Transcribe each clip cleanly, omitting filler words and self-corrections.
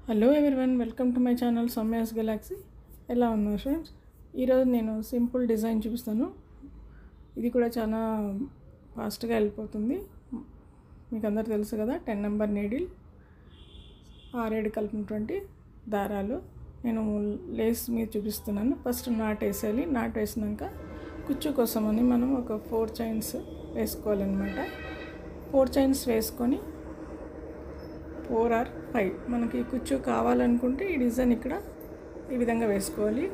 Hello everyone, welcome to my channel Soumya's Galaxy. ఎలా ఉన్నారు friends? ఈరోజు నేను సింపుల్ డిజైన్ చూపిస్తాను. ఇది కూడా చాలా ఫాస్ట్గా వెళ్ళిపోతుంది. మీకు అందరు తెలుసు కదా, 10 నెంబర్ నీడిల్, 6 కలిపినటువంటి దారాలు. నేను లేస్ మీద చూపిస్తున్నాను. ఫస్ట్ నాట్ వేసేయాలి. నాట్ వేసినాక కుచ్చు కోసమని మనం ఒక 4 చైన్స్ వేసుకోవాలన్నమాట. 4 చైన్స్ వేసుకొని 4 or 5 మనకి కుచ్చు కావాలనుకుంటే ఈ డిజైన్ ఇక్కడ ఈ విధంగా వేసుకోవాలి.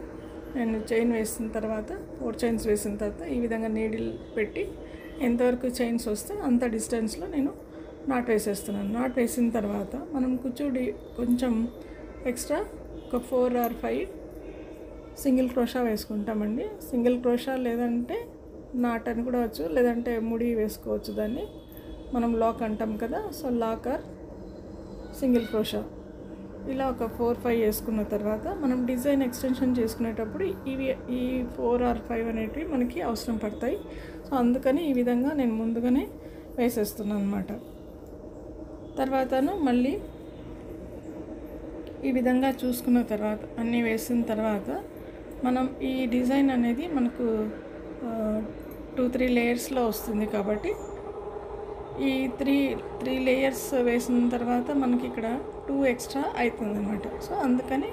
నేను చైన్ వేసిన తర్వాత 4 చైన్స్ వేసిన తర్వాత ఈ విధంగా నీడిల్ పెట్టి ఎంతవరకు చైన్స్ వస్తే అంత డిస్టెన్స్లో నేను నాట్ వేసేస్తున్నాను. నాట్ వేసిన తర్వాత మనం కుచ్చు కొంచెం ఎక్స్ట్రా ఒక 4 or 5 సింగిల్ క్రోషా వేసుకుంటామండి. సింగిల్ క్రోషా లేదంటే నాట్ అని కూడా వచ్చు, లేదంటే ముడి వేసుకోవచ్చు. దాన్ని మనం లాక్ అంటాం కదా, so lock or single crochet ఇలా ఒక 4-5 వేసుకున్న తర్వాత మనం డిజైన్ ఎక్స్టెన్షన్ చేసుకునేటప్పుడు ఈ 4 or 5 అనేటివి మనకి అవసరం పడతాయి. సో అందుకని ఈ విధంగా నేను ముందుగానే వేసేస్తున్నాను అన్నమాట. తర్వాతను మళ్ళీ ఈ విధంగా చూసుకున్న తర్వాత అన్నీ వేసిన తర్వాత మనం ఈ డిజైన్ అనేది మనకు 2-3 లేయర్స్లో వస్తుంది. కాబట్టి ఈ త్రీ లేయర్స్ వేసిన తర్వాత మనకి ఇక్కడ 2 ఎక్స్ట్రా అవుతుంది అన్నమాట. సో అందుకని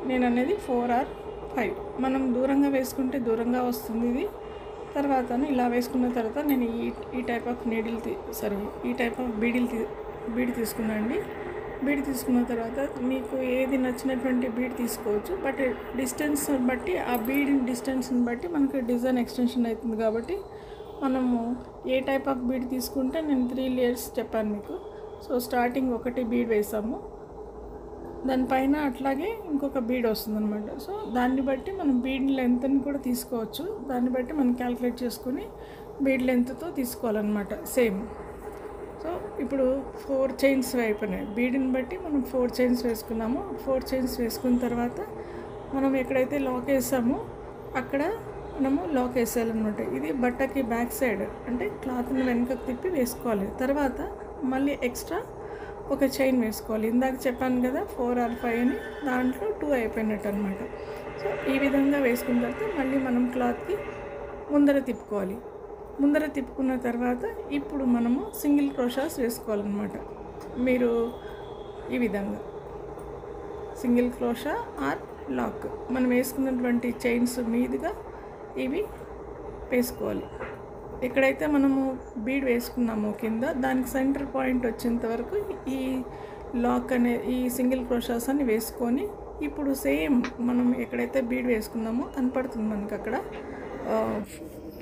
నేను అనేది 4 or 5 మనం దూరంగా వేసుకుంటే దూరంగా వస్తుంది ఇది. తర్వాత ఇలా వేసుకున్న తర్వాత నేను ఈ టైప్ ఆఫ్ నీడిల్ ఈ టైప్ ఆఫ్ బీడ్ తీసుకున్నాండి. బీడ్ తీసుకున్న తర్వాత మీకు ఏది నచ్చినటువంటి బీడ్ తీసుకోవచ్చు. బట్ డిస్టెన్స్ బట్టి ఆ బీడ్ డిస్టెన్స్ని బట్టి మనకి డిజైన్ ఎక్స్టెన్షన్ అవుతుంది. కాబట్టి మనము ఏ టైప్ ఆఫ్ బీడ్ తీసుకుంటే నేను 3 లేయర్స్ చెప్పాను మీకు. సో స్టార్టింగ్ ఒకటి బీడ్ వేసాము, దానిపైన అట్లాగే ఇంకొక బీడ్ వస్తుందన్నమాట. సో దాన్ని బట్టి మనం బీడ్ లెంత్ని కూడా తీసుకోవచ్చు. దాన్ని బట్టి మనం క్యాలిక్యులేట్ చేసుకుని బీడ్ లెంత్తో తీసుకోవాలన్నమాట సేమ్. సో ఇప్పుడు 4 చైన్స్ అయిపోయినాయి. బీడ్ని బట్టి మనం 4 చైన్స్ వేసుకున్నాము. 4 చైన్స్ వేసుకున్న తర్వాత మనం ఎక్కడైతే లాక్ వేసామో అక్కడ మనము లాక్ వేసేయాలన్నమాట. ఇది బట్టకి బ్యాక్ సైడ్ అంటే క్లాత్ని వెనుకకు తిప్పి వేసుకోవాలి. తర్వాత మళ్ళీ ఎక్స్ట్రా ఒక చైన్ వేసుకోవాలి. ఇందాక చెప్పాను కదా 4 or 5 అని, దాంట్లో 2 అయిపోయినట్టు అనమాట. సో ఈ విధంగా వేసుకున్న తర్వాత mళ్ళీ మనం క్లాత్కి ముందర తిప్పుకోవాలి. ముందర తిప్పుకున్న తర్వాత ఇప్పుడు మనము సింగిల్ క్రోషాస్ వేసుకోవాలన్నమాట. మీరు ఈ విధంగా సింగిల్ క్రోషా ఆర్ లాక్ మనం వేసుకున్నటువంటి చైన్స్ మీదుగా ఇవి వేసుకోవాలి. ఎక్కడైతే మనము బీడ్ వేసుకున్నామో కింద దానికి సెంటర్ పాయింట్ వచ్చేంత వరకు ఈ లాక్ ఈ సింగిల్ క్రోషాస్ అని వేసుకొని ఇప్పుడు సేమ్ మనం ఎక్కడైతే బీడ్ వేసుకున్నామో కనపడుతుంది మనకు అక్కడ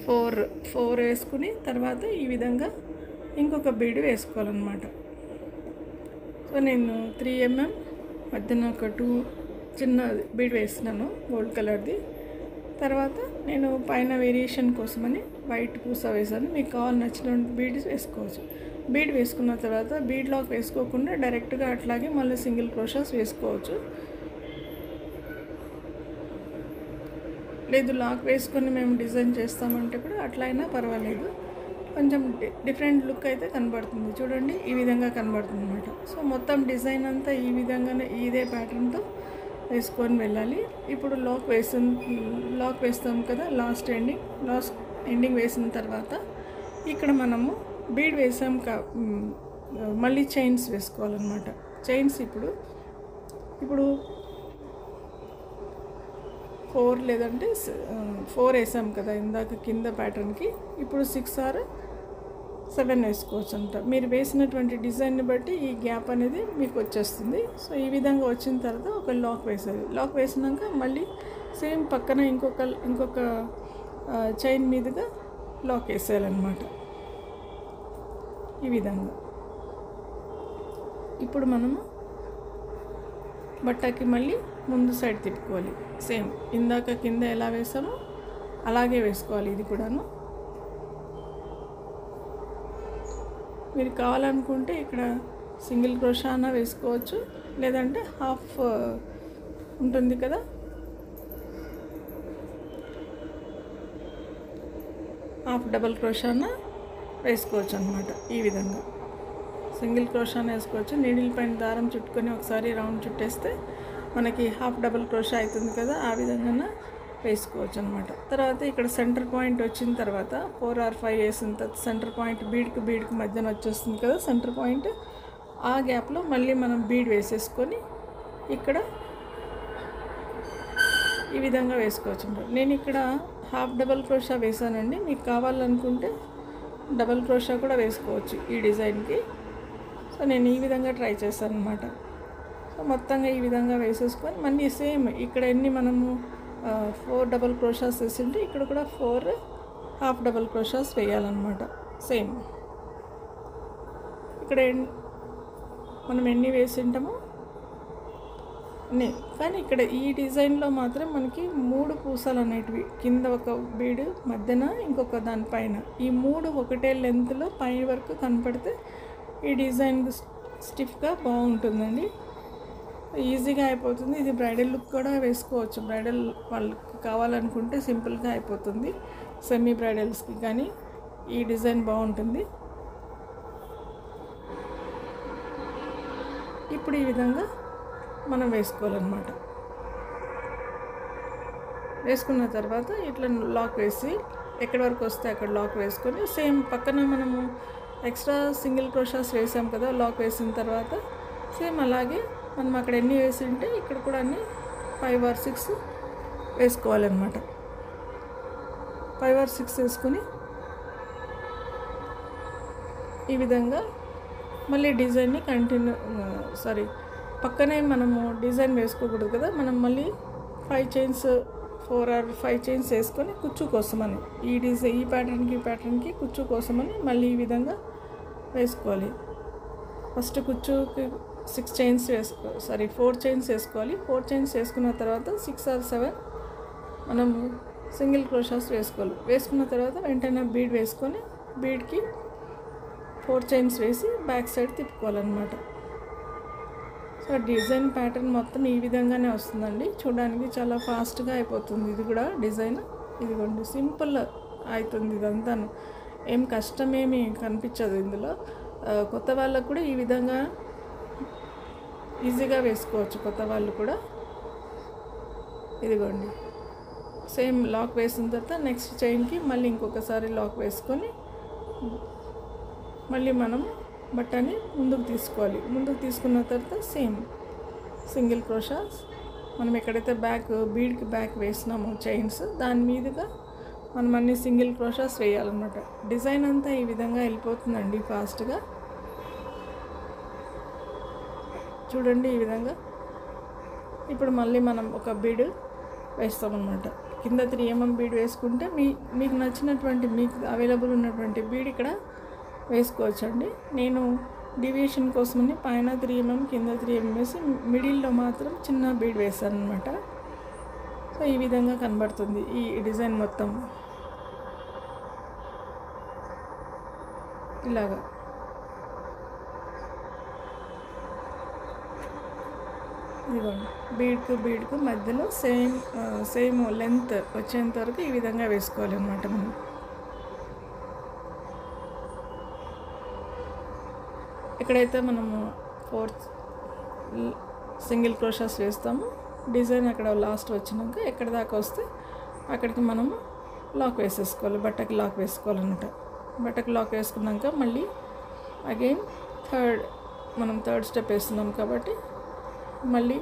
4 వేసుకుని తర్వాత ఈ విధంగా ఇంకొక బీడ్ వేసుకోవాలన్నమాట. సో నేను 3 mm మధ్యన ఒక 2 చిన్న బీడ్ వేస్తున్నాను గోల్డ్ కలర్ది. తర్వాత నేను పైన వేరియేషన్ కోసమని వైట్ పూస వేసాను. మీకు కావాలి నచ్చిన బీడ్ వేసుకోవచ్చు. బీడ్ వేసుకున్న తర్వాత బీడ్ లాక్ వేసుకోకుండా డైరెక్ట్గా అట్లాగే మళ్ళీ సింగిల్ క్రోషాస్ వేసుకోవచ్చు. లేదు లాక్ వేసుకొని మేము డిజైన్ చేస్తామంటే కూడా అట్లా అయినా పర్వాలేదు. కొంచెం డిఫరెంట్ లుక్ అయితే కనబడుతుంది. చూడండి ఈ విధంగా కనబడుతుంది అన్నమాట. సో మొత్తం డిజైన్ అంతా ఈ విధంగానే ఇదే ప్యాటర్న్తో వేసుకొని వెళ్ళాలి. ఇప్పుడు లాక్ వేస్తాం కదా, లాస్ట్ ఎండింగ్ వేసిన తర్వాత ఇక్కడ మనము బీడ్ వేసాం మళ్ళీ చైన్స్ వేసుకోవాలన్నమాట. చైన్స్ ఇప్పుడు 4 లేదంటే 4 వేసాం కదా ఇందాక కింద ప్యాటర్న్కి. ఇప్పుడు 6 or 7 వేసుకోవచ్చు అంట. మీరు వేసినటువంటి డిజైన్ని బట్టి ఈ గ్యాప్ అనేది మీకు వచ్చేస్తుంది. సో ఈ విధంగా వచ్చిన తర్వాత ఒక లాక్ వేసేది. లాక్ వేసినాక మళ్ళీ సేమ్ పక్కన ఇంకొక చైన్ మీదుగా లాక్ వేసేయాలన్నమాట ఈ విధంగా. ఇప్పుడు మనము బట్టకి మళ్ళీ ముందు సైడ్ తిప్పుకోవాలి. సేమ్ ఇందాక కింద ఎలా వేసామో అలాగే వేసుకోవాలి ఇది కూడాను. మీరు కావాలనుకుంటే ఇక్కడ సింగిల్ క్రోషానా వేసుకోవచ్చు, లేదంటే హాఫ్ ఉంటుంది కదా హాఫ్ డబల్ క్రోషానా వేసుకోవచ్చు అన్నమాట ఈ విధంగా. సింగిల్ క్రోషాని వేసుకోవచ్చు. నీడిల్ పైన దారం చుట్టుకొని ఒకసారి రౌండ్ చుట్టేస్తే మనకి హాఫ్ డబుల్ క్రోషా అవుతుంది కదా, ఆ విధంగా వేసుకోవచ్చు అనమాట. తర్వాత ఇక్కడ సెంటర్ పాయింట్ వచ్చిన తర్వాత 4 or 5 వేసిన తర్వాత సెంటర్ పాయింట్ బీడ్కి మధ్యన వచ్చేస్తుంది కదా సెంటర్ పాయింట్. ఆ గ్యాప్లో మళ్ళీ మనం బీడ్ వేసేసుకొని ఇక్కడ ఈ విధంగా వేసుకోవచ్చు. నేను ఇక్కడ హాఫ్ డబల్ క్రోషా వేసానండి. మీకు కావాలనుకుంటే డబల్ క్రోషా కూడా వేసుకోవచ్చు ఈ డిజైన్కి. సో నేను ఈ విధంగా ట్రై చేశాను అనమాట. సో మొత్తంగా ఈ విధంగా వేసేసుకొని మళ్ళీ సేమ్ ఇక్కడ ఎన్ని మనము 4 డబల్ క్రోషాస్ వేసింటే ఇక్కడ కూడా 4 హాఫ్ డబల్ క్రోషాస్ వేయాలన్నమాట. సేమ్ ఇక్కడ మనం ఎన్ని వేసింటామో కానీ ఇక్కడ ఈ డిజైన్లో మాత్రం మనకి 3 పూసలు అనేటివి, కింద ఒక బీడు, మధ్యన ఇంకొక దానిపైన, ఈ 3 ఒకటే లెంత్లో పై వరకు కనపడితే ఈ డిజైన్ స్టిఫ్గా బాగుంటుందండి. ఈజీగా అయిపోతుంది. ఇది బ్రైడల్ లుక్ కూడా వేసుకోవచ్చు. బ్రైడల్ వాళ్ళకి కావాలనుకుంటే సింపుల్గా అయిపోతుంది. సెమీ బ్రైడల్స్కి కానీ ఈ డిజైన్ బాగుంటుంది. ఇప్పుడు ఈ విధంగా మనం వేసుకోవాలన్నమాట. వేసుకున్న తర్వాత ఇట్లా లాక్ వేసి ఎక్కడి వరకు వస్తే అక్కడ లాక్ వేసుకొని సేమ్ పక్కన మనము ఎక్స్ట్రా సింగిల్ క్రోషాస్ వేసాం కదా లాక్ వేసిన తర్వాత, సేమ్ అలాగే మనం అక్కడ ఎన్ని వేసి ఉంటే ఇక్కడ కూడా అన్ని 5 or 6 వేసుకోవాలన్నమాట. 5 or 6 వేసుకొని ఈ విధంగా మళ్ళీ డిజైన్ని పక్కనే మనము డిజైన్ వేసుకోకూడదు కదా, మనం మళ్ళీ 4 or 5 చైన్స్ వేసుకొని కుచ్చు కోసమని ఈ ప్యాటర్న్కి కుచ్చు కోసమని మళ్ళీ ఈ విధంగా వేసుకోవాలి. ఫస్ట్ కుచ్చుకి 4 చైన్స్ వేసుకోవాలి. 4 చైన్స్ వేసుకున్న తర్వాత 6 or 7 మనం సింగిల్ క్రోషాస్ వేసుకోవాలి. వేసుకున్న తర్వాత వెంటనే బీడ్ వేసుకొని బీడ్కి 4 చైన్స్ వేసి బ్యాక్ సైడ్ తిప్పుకోవాలన్నమాట. సో డిజైన్ ప్యాటర్న్ మొత్తం ఈ విధంగానే వస్తుందండి. చూడడానికి చాలా ఫాస్ట్గా అయిపోతుంది. ఇది కూడా డిజైన్ ఇదిగోండి సింపుల్ అవుతుంది. ఇదంతా ఏం కష్టమేమి కనిపించదు ఇందులో. కొత్త వాళ్ళకు కూడా ఈ విధంగా ఈజీగా వేసుకోవచ్చు. కొత్త వాళ్ళు కూడా ఇదిగోండి సేమ్ లాక్ వేసిన తర్వాత నెక్స్ట్ చైన్కి మళ్ళీ ఇంకొకసారి లాక్ వేసుకొని మళ్ళీ మనం బట్టని ముందుకు తీసుకోవాలి. ముందుకు తీసుకున్న తర్వాత సేమ్ సింగిల్ క్రోషాస్ మనం ఎక్కడైతే బీడ్కి బ్యాక్ వేసినామో చైన్స్ దాని మీదుగా మనం అన్ని సింగిల్ క్రోషాస్ వేయాలన్నమాట. డిజైన్ అంతా ఈ విధంగా వెళ్ళిపోతుందండి ఫాస్ట్గా. చూడండి ఈ విధంగా. ఇప్పుడు మళ్ళీ మనం ఒక బీడ్ వేస్తామన్నమాట. కింద 3 mm బీడ్ వేసుకుంటే మీకు నచ్చినటువంటి మీకు అవైలబుల్ ఉన్నటువంటి బీడ్ ఇక్కడ వేసుకోవచ్చండి. నేను డివియేషన్ కోసమని పైన 3 mm కింద 3 mm వేసి మిడిల్లో మాత్రం చిన్న బీడ్ వేసాను అనమాట. సో ఈ విధంగా కనబడుతుంది ఈ డిజైన్ మొత్తం ఇలాగా. ఇదిగోండి బీడ్కు మధ్యలో సేమ్ లెంత్ వచ్చేంత వరకు ఈ విధంగా వేసుకోవాలి అన్నమాట. మనం ఎక్కడైతే మనము 4 సింగిల్ క్రోషాస్ వేస్తామో డిజైన్ అక్కడ లాస్ట్ వచ్చినాక ఎక్కడ దాకా వస్తే అక్కడికి మనము లాక్ వేసేసుకోవాలి. బట్టకి లాక్ వేసుకోవాలన్నమాట. బట్టకి లాక్ వేసుకున్నాక మళ్ళీ అగైన్ మనం థర్డ్ స్టెప్ వేస్తున్నాం కాబట్టి మళ్ళీ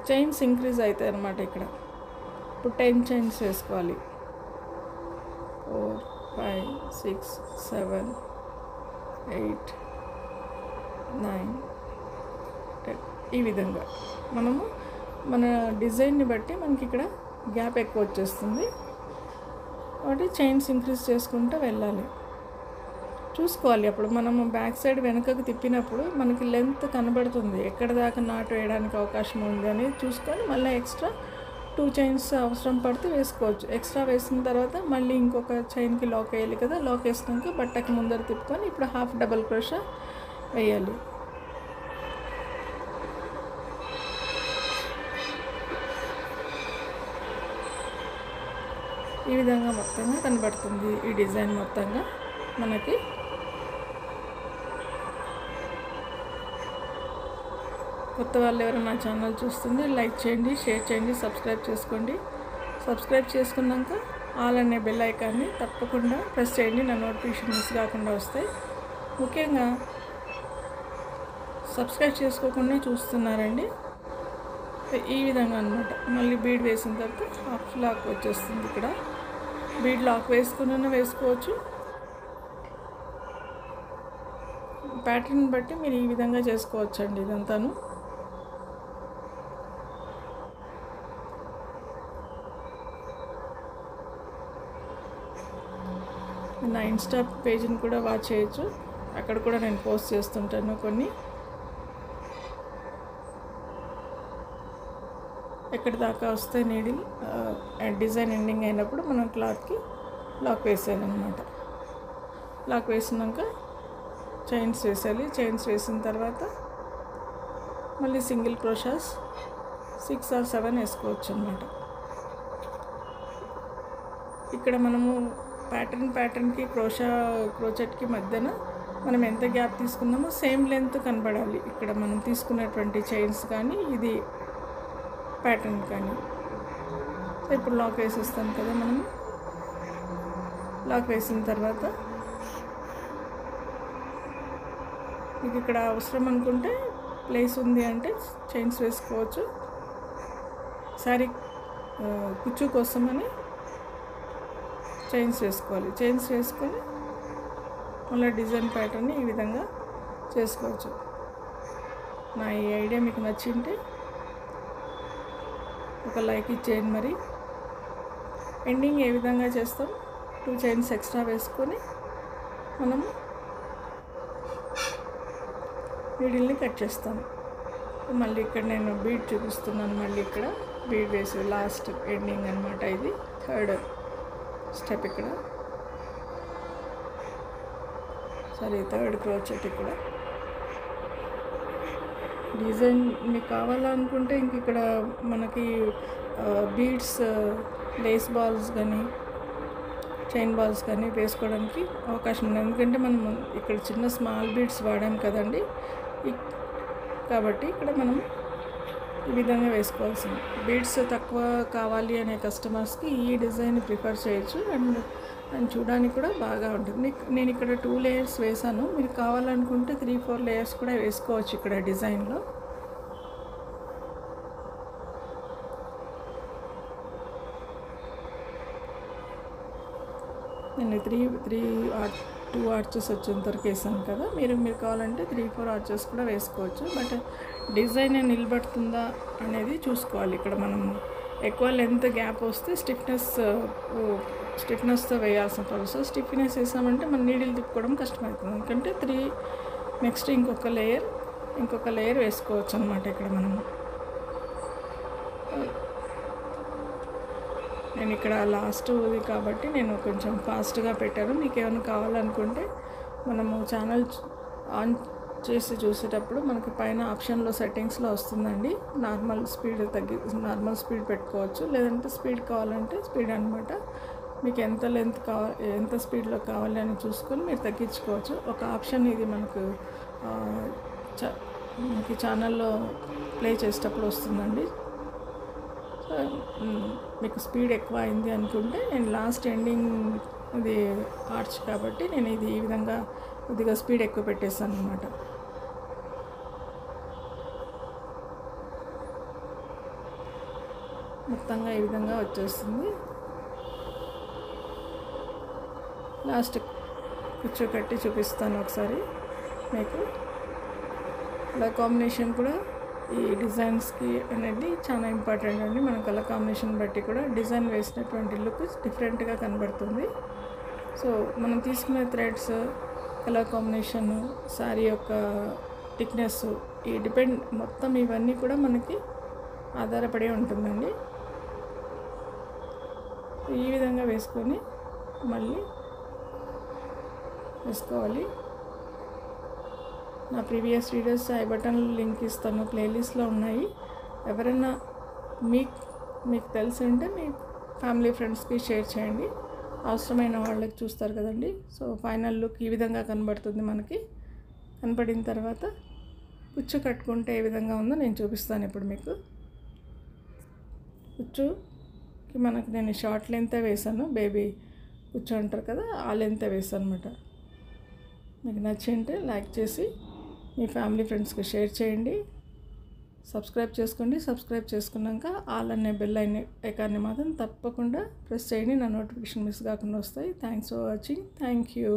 చైన్స్ ఇంక్రీజ్ అవుతాయి అన్నమాట. ఇక్కడ ఇప్పుడు 10 చైన్స్ వేసుకోవాలి. 4 5 6 7 8 9 10 ఈ విధంగా మనము మన డిజైన్ని బట్టి మనకి ఇక్కడ గ్యాప్ ఎక్కువ వచ్చేస్తుంది కాబట్టి చైన్స్ ఇంక్రీజ్ చేసుకుంటూ వెళ్ళాలి. చూసుకోవాలి అప్పుడు మనము బ్యాక్ సైడ్ వెనకకు తిప్పినప్పుడు మనకి లెంత్ కనబడుతుంది, ఎక్కడ దాకా నాటు వేయడానికి అవకాశం ఉంది అనేది చూసుకొని మళ్ళీ ఎక్స్ట్రా 2 చైన్స్ అవసరం పడితే వేసుకోవచ్చు. ఎక్స్ట్రా వేసిన తర్వాత మళ్ళీ ఇంకొక చైన్కి లాక్ వేయాలి కదా, లాక్ వేసినాక బట్టకి ముందర తిప్పుకొని ఇప్పుడు హాఫ్ డబల్ క్రోషా వేయాలి. ఈ విధంగా మొత్తంగా కనబడుతుంది ఈ డిజైన్ మొత్తంగా మనకి. కొత్త వాళ్ళు ఎవరైనా నా ఛానల్ చూస్తుంటే లైక్ చేయండి, షేర్ చేయండి, సబ్స్క్రైబ్ చేసుకోండి. సబ్స్క్రైబ్ చేసుకున్నాక ఆల్ అనే బెల్ ఐకాన్ని తప్పకుండా ప్రెస్ చేయండి. నా నోటిఫికేషన్ మిస్ కాకుండా వస్తాయి. ముఖ్యంగా సబ్స్క్రైబ్ చేసుకోకుండా చూస్తున్నారండి. ఈ విధంగా అనమాట. మళ్ళీ బీడ్ వేసిన తర్వాత హాఫ్ లాక్ వచ్చేస్తుంది. ఇక్కడ బీడ్ లాక్ వేసుకున్నా వేసుకోవచ్చు. ప్యాటర్న్ బట్టి మీరు ఈ విధంగా చేసుకోవచ్చు అండి. ఇదంతాను నా ఇన్స్టా పేజ్ని కూడా వాచ్ చేయొచ్చు. అక్కడ కూడా నేను పోస్ట్ చేస్తుంటాను కొన్ని. ఎక్కడి దాకా వస్తే నీడిల్ డిజైన్ ఎండింగ్ అయినప్పుడు మనం క్లాత్కి లాక్ వేసేయాలన్నమాట. లాక్ వేసినాక చైన్స్ వేసేయాలి. చైన్స్ వేసిన తర్వాత మళ్ళీ సింగిల్ క్రోషాస్ 6 or 7 వేసుకోవచ్చు అన్నమాట. ఇక్కడ మనము ప్యాటర్న్కి క్రోచెట్కి మధ్యన మనం ఎంత గ్యాప్ తీసుకున్నామో సేమ్ లెంత్ కనబడాలి. ఇక్కడ మనం తీసుకున్నటువంటి చైన్స్ కానీ ఇది ప్యాటర్న్ కానీ. ఇప్పుడు లాక్ వేసేస్తాం కదా మనము. లాక్ వేసిన తర్వాత మీకు ఇక్కడ అవసరం అనుకుంటే ప్లేస్ ఉంది అంటే చైన్స్ వేసుకోవచ్చు. సారీ కుచ్చు కోసమని చైన్స్ వేసుకోవాలి. చైన్స్ వేసుకొని మళ్ళీ డిజైన్ ప్యాటర్న్ని ఈ విధంగా చేసుకోవచ్చు. నా ఈ ఐడియా మీకు నచ్చింటే ఒక లైక్ ఇచ్చేయండి. మరి ఎండింగ్ ఏ విధంగా చేస్తాం, 2 చైన్స్ ఎక్స్ట్రా వేసుకొని మనము నీడిల్ని కట్ చేస్తాం. మళ్ళీ ఇక్కడ నేను బీడ్ చూపిస్తున్నాను. మళ్ళీ ఇక్కడ బీడ్ వేసి లాస్ట్ ఎండింగ్ అనమాట. ఇది 3rd స్టెప్. ఇక్కడ 3rd క్రోచెట్. ఇక్కడ డిజైన్ మీకు కావాలనుకుంటే ఇంక ఇక్కడ మనకి బీడ్స్, లేస్ బాల్స్ కానీ చైన్ బాల్స్ కానీ వేసుకోవడానికి అవకాశం ఉంది. ఎందుకంటే మనం ఇక్కడ చిన్న స్మాల్ బీడ్స్ వాడాం కదండి. కాబట్టి ఇక్కడ మనం ఈ విధంగా వేసుకోవాల్సింది. బీడ్స్ తక్కువ కావాలి అనే కస్టమర్స్కి ఈ డిజైన్ ప్రిఫర్ చేయొచ్చు. అండ్ చూడడానికి కూడా బాగా ఉంటుంది. నేను ఇక్కడ 2 లేయర్స్ వేసాను. మీరు కావాలనుకుంటే 3-4 లేయర్స్ కూడా వేసుకోవచ్చు ఇక్కడ డిజైన్లో. నేను 2 ఆర్చెస్ వచ్చేంత వరకు వేసాను కదా. మీరు కావాలంటే 3-4 ఆర్చెస్ కూడా వేసుకోవచ్చు. బట్ డిజైన్ నిలబడుతుందా అనేది చూసుకోవాలి. ఇక్కడ మనం ఎక్కువ లెంత్ గ్యాప్ వస్తే స్టిఫ్నెస్తో వేయాల్సిన ప్రాసెస్. స్టిఫ్నెస్ వేసామంటే మన నీడిల్ తిప్పుకోవడం కష్టమవుతుంది. ఎందుకంటే నెక్స్ట్ ఇంకొక లేయర్ వేసుకోవచ్చు అనమాట. ఇక్కడ మనం నేను ఇక్కడ లాస్ట్ ఇది కాబట్టి నేను కొంచెం ఫాస్ట్గా పెట్టాను. మీకు ఏమైనా కావాలనుకుంటే మనము ఛానల్ ఆన్ చేసి చూసేటప్పుడు మనకి పైన ఆప్షన్లో సెట్టింగ్స్లో వస్తుందండి. నార్మల్ స్పీడ్ పెట్టుకోవచ్చు. లేదంటే స్పీడ్ కావాలంటే స్పీడ్ అనమాట. మీకు ఎంత లెంత్ ఎంత స్పీడ్లో కావాలి అని చూసుకొని మీరు తగ్గించుకోవచ్చు. ఒక ఆప్షన్ ఇది మనకి ఛానల్లో ప్లే చేసేటప్పుడు వస్తుందండి. మీకు స్పీడ్ ఎక్కువ అయింది అనుకుంటే నేను లాస్ట్ ఎండింగ్ ఇది ఆర్చ్ కాబట్టి నేను ఇది ఈ విధంగా కొద్దిగా స్పీడ్ ఎక్కువ పెట్టేస్తాను అనమాట. మొత్తంగా ఈ విధంగా వచ్చేస్తుంది. లాస్ట్ కూర్చోకట్టి చూపిస్తాను ఒకసారి మీకు. ఇలా కాంబినేషన్ కూడా ఈ డిజైన్స్కి అనేది చాలా ఇంపార్టెంట్ అండి. మన కలర్ కాంబినేషన్ బట్టి కూడా డిజైన్ వేసినటువంటి లుక్ డిఫరెంట్గా కనబడుతుంది. సో మనం తీసుకునే థ్రెడ్స్, కలర్ కాంబినేషన్, శారీ యొక్క థిక్నెస్ మొత్తం ఇవన్నీ కూడా మనకి ఆధారపడి ఉంటుందండి. ఈ విధంగా వేసుకొని మళ్ళీ వేసుకోవాలి. నా previous videos I button link ఇస్తాను, ప్లేలిస్ట్లో ఉన్నాయి. ఎవరైనా మీకు తెలిసి ఉంటే మీ ఫ్యామిలీ ఫ్రెండ్స్కి షేర్ చేయండి. అవసరమైన వాళ్ళకి చూస్తారు కదండి. సో ఫైనల్ లుక్ ఈ విధంగా కనబడుతుంది. మనకి కనపడిన తర్వాత కుచ్చు కట్టుకుంటే ఏ విధంగా ఉందో నేను చూపిస్తాను ఇప్పుడు మీకు. కుచ్చుకి మనకు నేను షార్ట్ లెంతే వేసాను, బేబీ కుచ్చు అంటారు కదా, ఆ లెంతే వేసాను అనమాట. మీకు నచ్చింటే లైక్ చేసి మీ ఫ్యామిలీ ఫ్రెండ్స్కి షేర్ చేయండి, సబ్స్క్రైబ్ చేసుకోండి. సబ్స్క్రైబ్ చేసుకున్నాక ఆల్ అనే బెల్ ఐకాన్ని మాత్రం తప్పకుండా ప్రెస్ చేయండి, నా నోటిఫికేషన్ మిస్ కాకుండా వస్తాయి. Thanks for watching. Thank you.